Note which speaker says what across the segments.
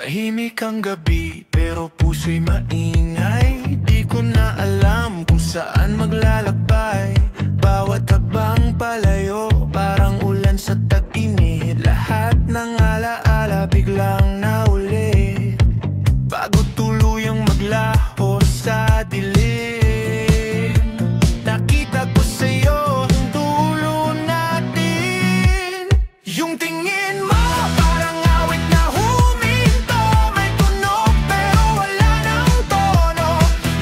Speaker 1: Tahimik ang gabi pero puso'y maingay. Di ko na alam kung saan maglalakbay. Bawat hakbang palayo parang ulan sa tag-init. Lahat ng alaala biglang naulit bago tuluyang maglaho sa dilim. Nakita ko sa'yo ang dulo natin. Yung tingin mo parang awit na huminto. May tunog pero wala ng tono.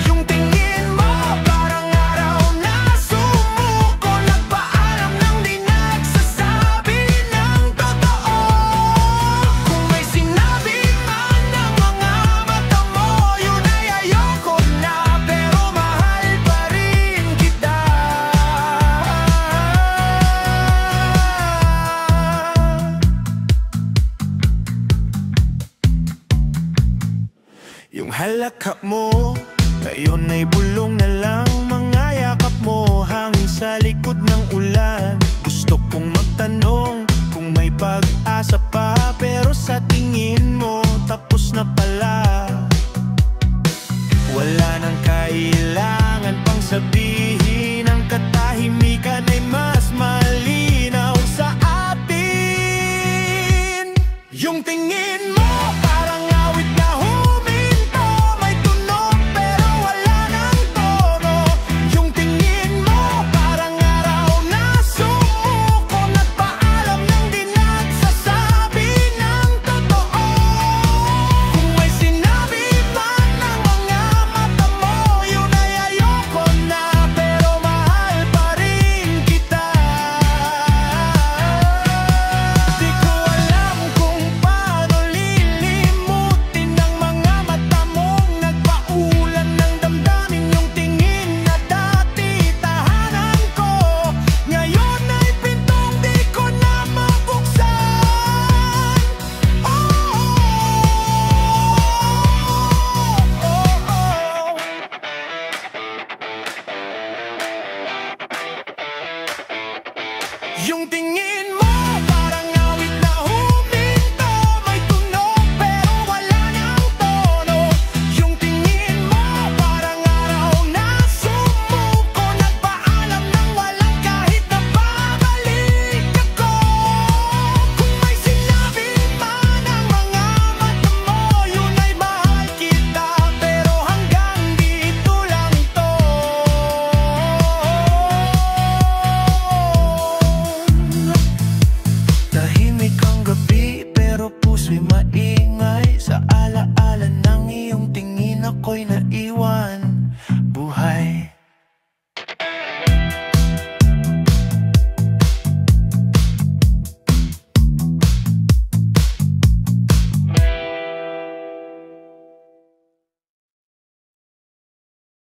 Speaker 1: Yung tingin mo parang araw na sumuko. Nagpaalam nang di nagsasabi ng totoo. Kung may sinabi man ng mga mata mo, yun ay ayoko na, pero mahal pa rin kita. Yung halakha mo, ngayon ay bulong na lang. Mga yakap mo hangin sa likod ng ulan. Gusto kong magtanong kung may pag-asa pa, pero sa tingin mo tapos na pala. Wala nang kailangan pang sabihin. Ang katahimikan ay mas malinaw sa atin. Yung tingin mo parang awit na huminto. May tunog pero wala ng tono. Yung tingin mo parang araw na sumuko. Nagpaalam nang di nagsasabi ng totoo. Kung may sinabi man ng mga mata mo, yun ay ayoko na, pero mahal pa rin kita. Di ko alam kung paano lilimutin ng mga mata mong nagpaulan ng damdamin. Yung tingin na dati tahanan ko, ngayon ay pintong di ko na mabuksan. Oh, oh, oh, oh. Yung tingin